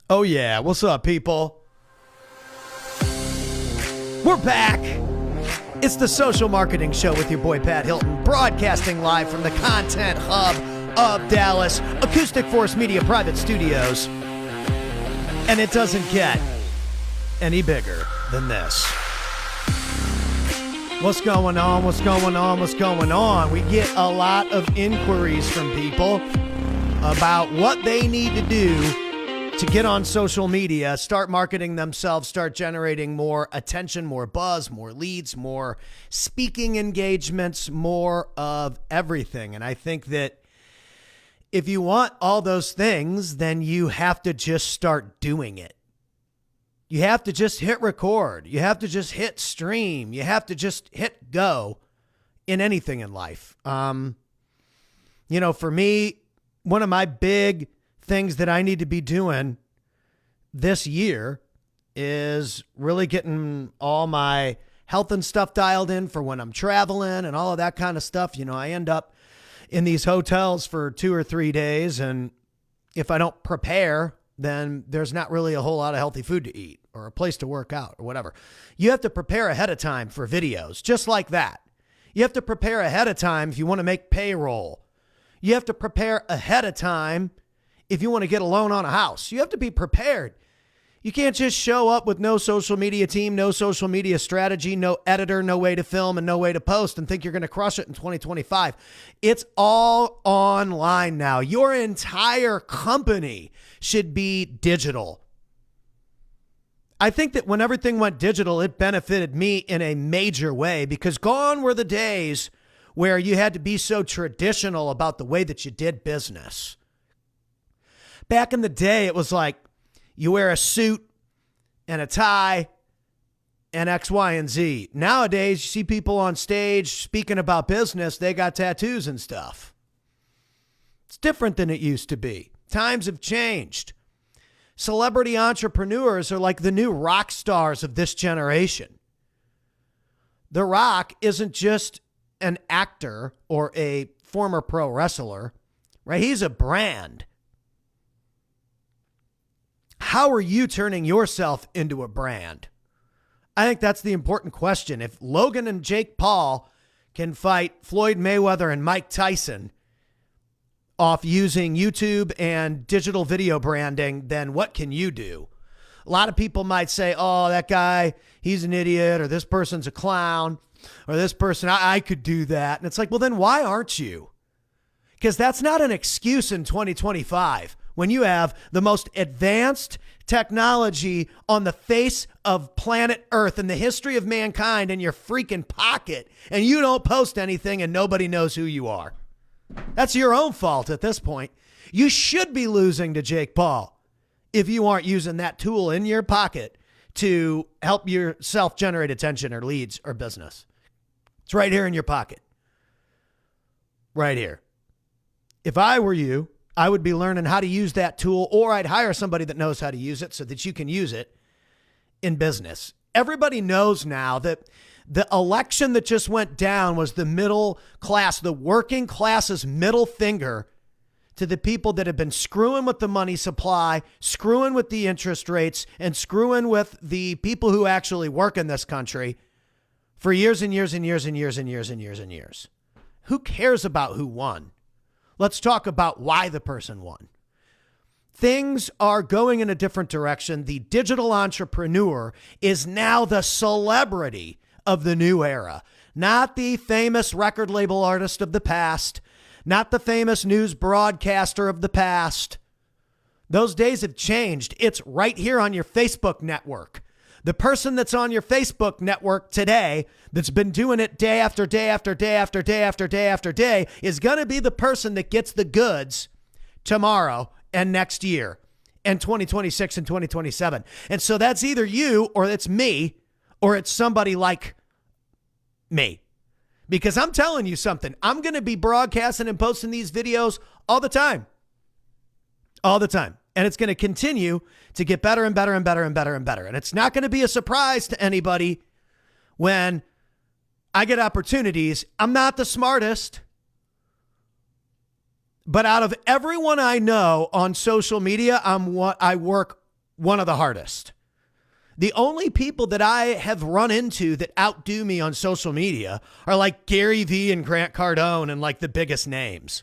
Oh yeah, what's up, people? We're back. It's the Social Marketing Show with your boy Pat Hilton, broadcasting live from the content hub of Dallas, Acoustic Force Media Private Studios. And it doesn't get any bigger than this. What's going on? What's going on? What's going on? We get a lot of inquiries from people about what they need to do to get on social media, start marketing themselves, start generating more attention, more buzz, more leads, more speaking engagements, more of everything. And I think that if you want all those things, then you have to just start doing it. You have to just hit record. You have to just hit stream. You have to just hit go in anything in life. For me, one of my big things that I need to be doing this year is really getting all my health and stuff dialed in for when I'm traveling and all of that kind of stuff. I end up in these hotels for 2 or 3 days, and if I don't prepare, then there's not really a whole lot of healthy food to eat or a place to work out or whatever. You have to prepare ahead of time for videos, just like that. You have to prepare ahead of time if you want to make payroll. You have to prepare ahead of time if you want to get a loan on a house. You have to be prepared. You can't just show up with no social media team, no social media strategy, no editor, no way to film, and no way to post and think you're going to crush it in 2025. It's all online now. Your entire company should be digital. I think that when everything went digital, it benefited me in a major way, because gone were the days where you had to be so traditional about the way that you did business. Back in the day, it was like you wear a suit and a tie and X, Y, and Z. Nowadays, you see people on stage speaking about business, they got tattoos and stuff. It's different than it used to be. Times have changed. Celebrity entrepreneurs are like the new rock stars of this generation. The Rock isn't just an actor or a former pro wrestler, right? He's a brand. How are you turning yourself into a brand? I think that's the important question. If Logan and Jake Paul can fight Floyd Mayweather and Mike Tyson off using YouTube and digital video branding, then what can you do? A lot of people might say, oh, that guy, he's an idiot, or this person's a clown, or this person, I could do that. And it's like, well, then why aren't you? Because that's not an excuse in 2025. When you have the most advanced technology on the face of planet Earth in the history of mankind in your freaking pocket, and you don't post anything and nobody knows who you are. That's your own fault at this point. You should be losing to Jake Paul if you aren't using that tool in your pocket to help yourself generate attention or leads or business. It's right here in your pocket. Right here. If I were you, I would be learning how to use that tool, or I'd hire somebody that knows how to use it so that you can use it in business. Everybody knows now that the election that just went down was the middle class, the working class's middle finger to the people that have been screwing with the money supply, screwing with the interest rates, and screwing with the people who actually work in this country for years and years and years and years and years and years and years. Who cares about who won? Let's talk about why the person won. Things are going in a different direction. The digital entrepreneur is now the celebrity of the new era, not the famous record label artist of the past, not the famous news broadcaster of the past. Those days have changed. It's right here on your Facebook network. The person that's on your Facebook network today that's been doing it day after day after day after day after day after day is going to be the person that gets the goods tomorrow and next year and 2026 and 2027. And so that's either you or it's me or it's somebody like me. Because I'm telling you something, I'm going to be broadcasting and posting these videos all the time. All the time. And it's going to continue to get better and better and better and better and better. And it's not going to be a surprise to anybody when I get opportunities. I'm not the smartest, but out of everyone I know on social media, I work one of the hardest. The only people that I have run into that outdo me on social media are like Gary Vee and Grant Cardone and like the biggest names.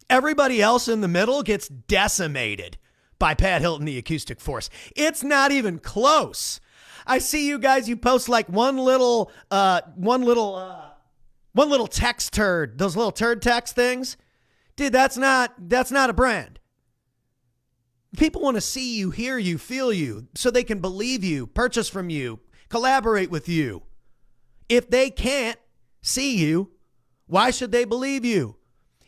Everybody else in the middle gets decimated by Pat Hilton, the Acoustic Force. It's not even close. I see you guys, you post like one little text turd, those little turd text things. Dude, that's not a brand. People want to see you, hear you, feel you, so they can believe you, purchase from you, collaborate with you. If they can't see you, why should they believe you?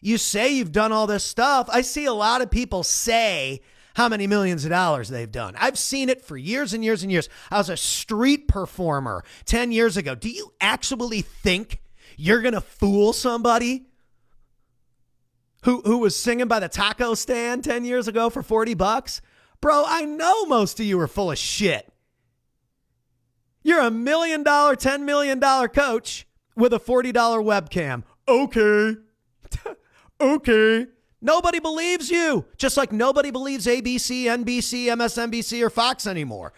You say you've done all this stuff. I see a lot of people say how many millions of dollars they've done. I've seen it for years and years and years. I was a street performer 10 years ago. Do you actually think you're going to fool somebody who was singing by the taco stand 10 years ago for $40? Bro, I know most of you are full of shit. You're $1 million, $10 million coach with a $40 webcam. Okay. Okay. Nobody believes you. Just like nobody believes ABC, NBC, MSNBC, or Fox anymore.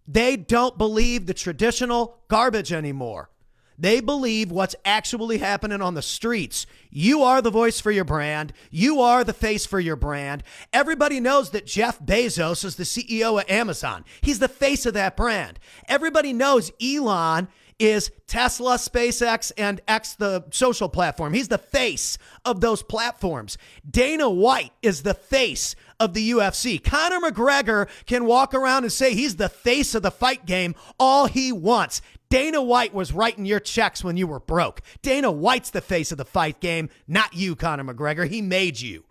They don't believe the traditional garbage anymore. They believe what's actually happening on the streets. You are the voice for your brand. You are the face for your brand. Everybody knows that Jeff Bezos is the CEO of Amazon. He's the face of that brand. Everybody knows Elon is Tesla, SpaceX, and X, the social platform. He's the face of those platforms. Dana White is the face of the UFC. Conor McGregor can walk around and say he's the face of the fight game all he wants. Dana White was writing your checks when you were broke. Dana White's the face of the fight game, not you, Conor McGregor. He made you.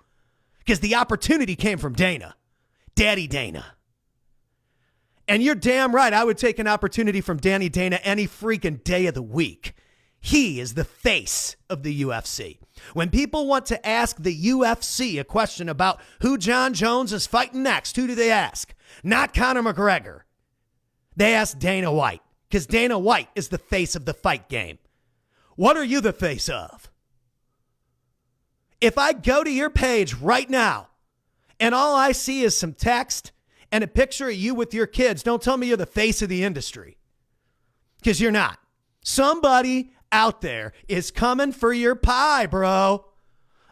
Because the opportunity came from Dana. Daddy Dana. And you're damn right, I would take an opportunity from Danny Dana any freaking day of the week. He is the face of the UFC. When people want to ask the UFC a question about who John Jones is fighting next, who do they ask? Not Conor McGregor. They ask Dana White, because Dana White is the face of the fight game. What are you the face of? If I go to your page right now and all I see is some text and a picture of you with your kids, don't tell me you're the face of the industry, because you're not. Somebody out there is coming for your pie, bro.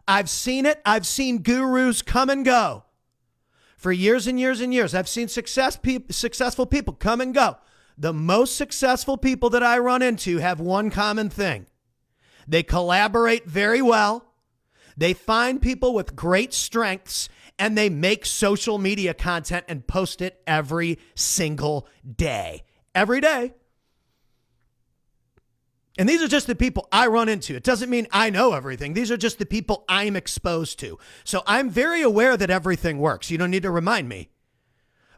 I've seen it. I've seen gurus come and go for years and years and years. I've seen successful people come and go. The most successful people that I run into have one common thing. They collaborate very well. They find people with great strengths, and they make social media content and post it every single day. Every day. And these are just the people I run into. It doesn't mean I know everything. These are just the people I'm exposed to. So I'm very aware that everything works. You don't need to remind me.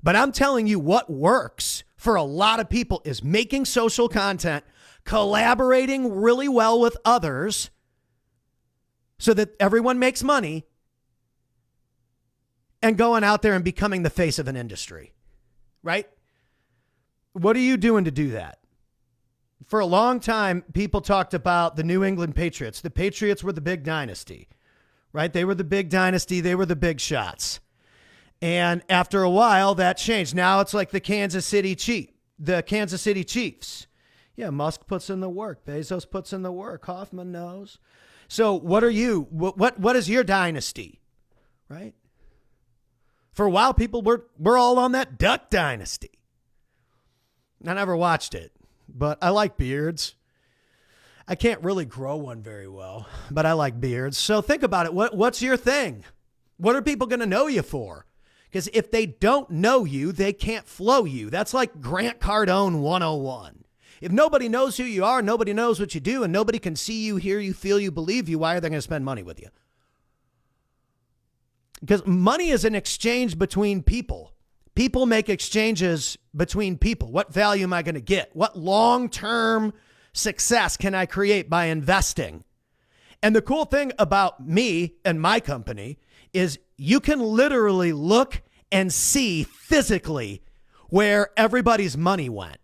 But I'm telling you what works for a lot of people is making social content, collaborating really well with others so that everyone makes money, and going out there and becoming the face of an industry, right? What are you doing to do that? For a long time, people talked about the New England Patriots. The Patriots were the big dynasty, right? They were the big dynasty. They were the big shots. And after a while, that changed. Now it's like the Kansas City Chiefs. Yeah, Musk puts in the work. Bezos puts in the work. Hoffman knows. So what are you? What is your dynasty, right? For a while, people were all on that Duck Dynasty. I never watched it, but I like beards. I can't really grow one very well, but I like beards. So think about it. What's your thing? What are people going to know you for? Because if they don't know you, they can't flow you. That's like Grant Cardone 101. If nobody knows who you are, nobody knows what you do, and nobody can see you, hear you, feel you, believe you, why are they going to spend money with you? Because money is an exchange between people. People make exchanges between people. What value am I going to get? What long-term success can I create by investing? And the cool thing about me and my company is you can literally look and see physically where everybody's money went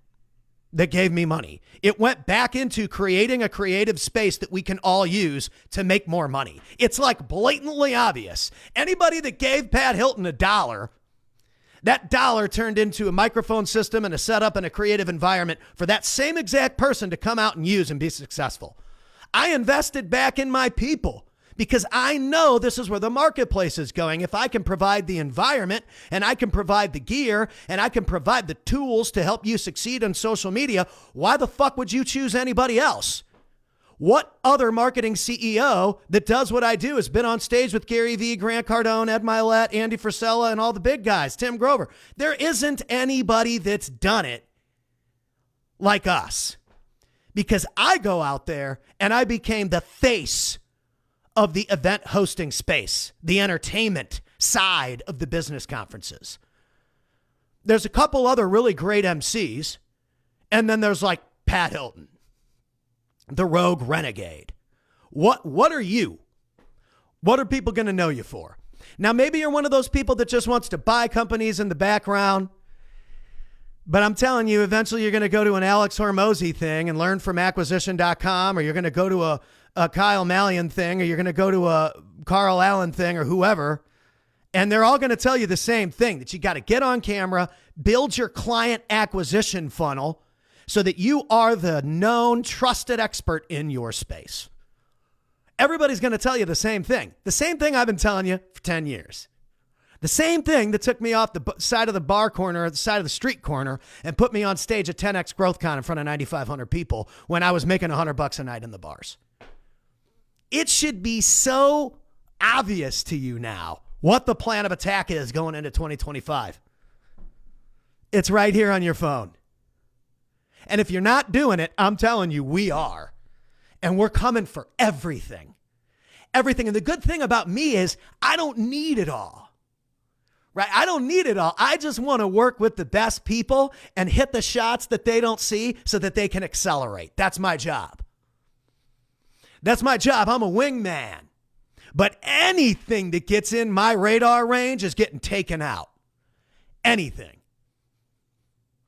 that gave me money. It went back into creating a creative space that we can all use to make more money. It's like blatantly obvious. Anybody that gave Pat Hilton $1, That dollar turned into a microphone system and a setup and a creative environment for that same exact person to come out and use and be successful. I invested back in my people because I know this is where the marketplace is going. If I can provide the environment and I can provide the gear and I can provide the tools to help you succeed on social media, why the fuck would you choose anybody else? What other marketing CEO that does what I do has been on stage with Gary Vee, Grant Cardone, Ed Milet, Andy Frisella, and all the big guys, Tim Grover? There isn't anybody that's done it like us, because I go out there and I became the face of the event hosting space, the entertainment side of the business conferences. There's a couple other really great MCs, and then there's like Pat Hilton, the rogue renegade. What are you? What are people going to know you for? Now, maybe you're one of those people that just wants to buy companies in the background, but I'm telling you, eventually you're going to go to an Alex Hormozy thing and learn from acquisition.com, or you're going to go to a Kyle Mallion thing, or you're going to go to a Carl Allen thing, or whoever, and they're all going to tell you the same thing, that you got to get on camera, build your client acquisition funnel, so that you are the known, trusted expert in your space. Everybody's going to tell you the same thing. The same thing I've been telling you for 10 years. The same thing that took me off the side of the bar corner or the side of the street corner and put me on stage at 10X GrowthCon in front of 9,500 people when I was making $100 a night in the bars. It should be so obvious to you now what the plan of attack is going into 2025. It's right here on your phone. And if you're not doing it, I'm telling you, we are. And we're coming for everything. Everything. And the good thing about me is I don't need it all. Right? I don't need it all. I just want to work with the best people and hit the shots that they don't see so that they can accelerate. That's my job. That's my job. I'm a wingman. But anything that gets in my radar range is getting taken out. Anything.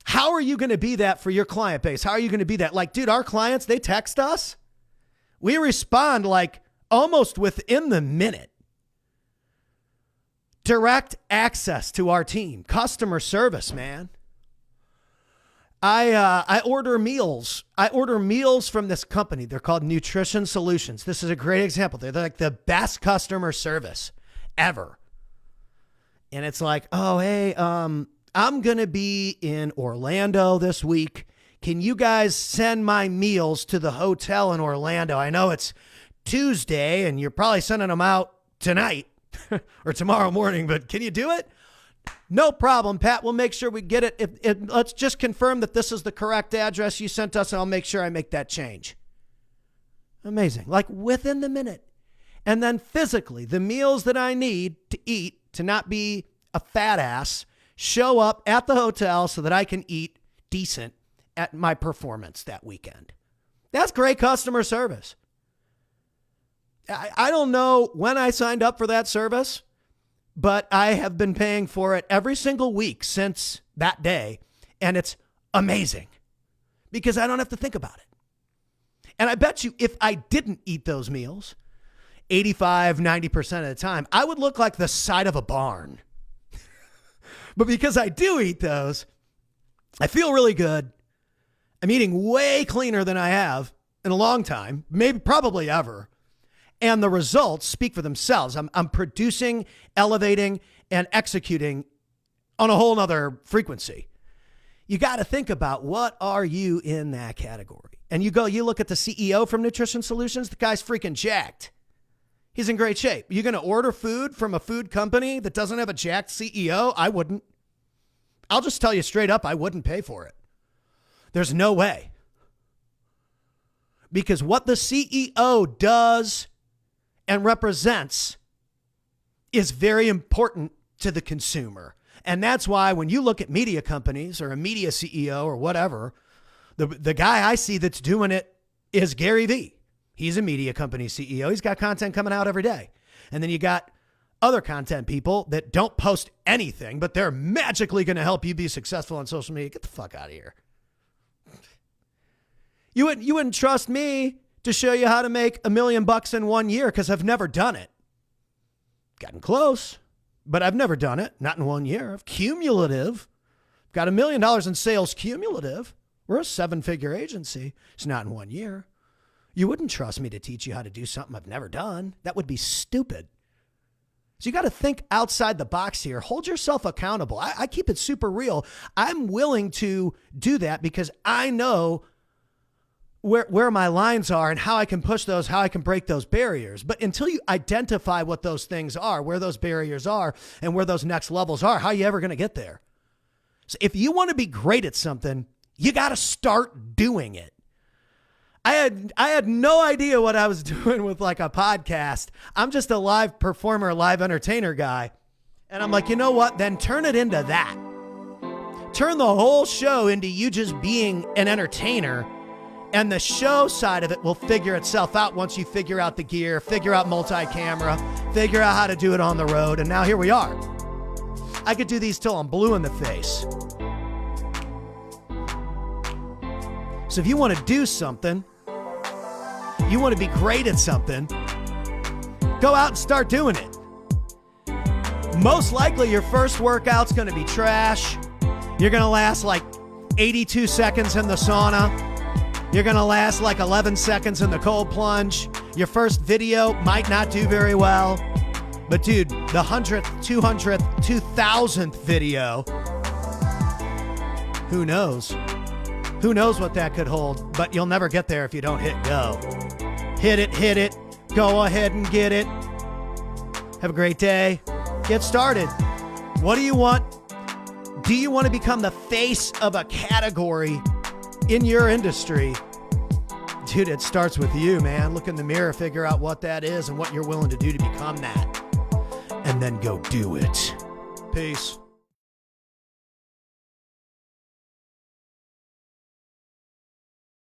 How are you going to be that for your client base? How are you going to be that? Like, dude, our clients, they text us. We respond like almost within the minute. Direct access to our team. Customer service, man. I order meals. I order meals from this company. They're called Nutrition Solutions. This is a great example. They're like the best customer service ever. And it's like, oh, hey, I'm going to be in Orlando this week. Can you guys send my meals to the hotel in Orlando? I know it's Tuesday and you're probably sending them out tonight or tomorrow morning, but can you do it? No problem, Pat. We'll make sure we get it. Let's just confirm that this is the correct address you sent us, and I'll make sure I make that change. Amazing. Like within the minute. And then physically, the meals that I need to eat to not be a fat ass show up at the hotel so that I can eat decent at my performance that weekend. That's great customer service. I don't know when I signed up for that service, but I have been paying for it every single week since that day, and it's amazing because I don't have to think about it. And I bet you if I didn't eat those meals 85-90% of the time, I would look like the side of a barn. But because I do eat those, I feel really good. I'm eating way cleaner than I have in a long time, maybe probably ever. And the results speak for themselves. I'm producing, elevating, and executing on a whole nother frequency. You got to think about what are you in that category. And you look at the CEO from Nutrition Solutions, the guy's freaking jacked. He's in great shape. You going to order food from a food company that doesn't have a jacked CEO? I wouldn't. I'll just tell you straight up, I wouldn't pay for it. There's no way. Because what the CEO does and represents is very important to the consumer. And that's why when you look at media companies or a media CEO or whatever, the guy I see that's doing it is Gary Vee. He's a media company CEO. He's got content coming out every day. And then you got other content people that don't post anything, but they're magically going to help you be successful on social media. Get the fuck out of here. You wouldn't trust me to show you how to make $1 million in 1 year because I've never done it. Gotten close, but I've never done it. Not in 1 year. I've cumulative. Got $1 million in sales cumulative. We're a 7-figure agency. It's not in 1 year. You wouldn't trust me to teach you how to do something I've never done. That would be stupid. So you got to think outside the box here. Hold yourself accountable. I keep it super real. I'm willing to do that because I know where my lines are and how I can push those, how I can break those barriers. But until you identify what those things are, where those barriers are, and where those next levels are, how are you ever going to get there? So if you want to be great at something, you got to start doing it. I had no idea what I was doing with like a podcast. I'm just a live performer, live entertainer guy. And I'm like, you know what? Then turn it into that. Turn the whole show into you just being an entertainer. And the show side of it will figure itself out once you figure out the gear, figure out multi-camera, figure out how to do it on the road. And now here we are. I could do these till I'm blue in the face. So if you want to do something, you want to be great at something, go out and start doing it. Most likely your first workout's going to be trash. You're going to last like 82 seconds in the sauna. You're going to last like 11 seconds in the cold plunge. Your first video might not do very well. But dude, the 100th, 200th, 2000th video, who knows? Who knows what that could hold, but you'll never get there if you don't hit go. Hit it, go ahead and get it. Have a great day. Get started. What do you want? Do you want to become the face of a category in your industry? Dude, it starts with you, man. Look in the mirror, figure out what that is and what you're willing to do to become that. And then go do it. Peace.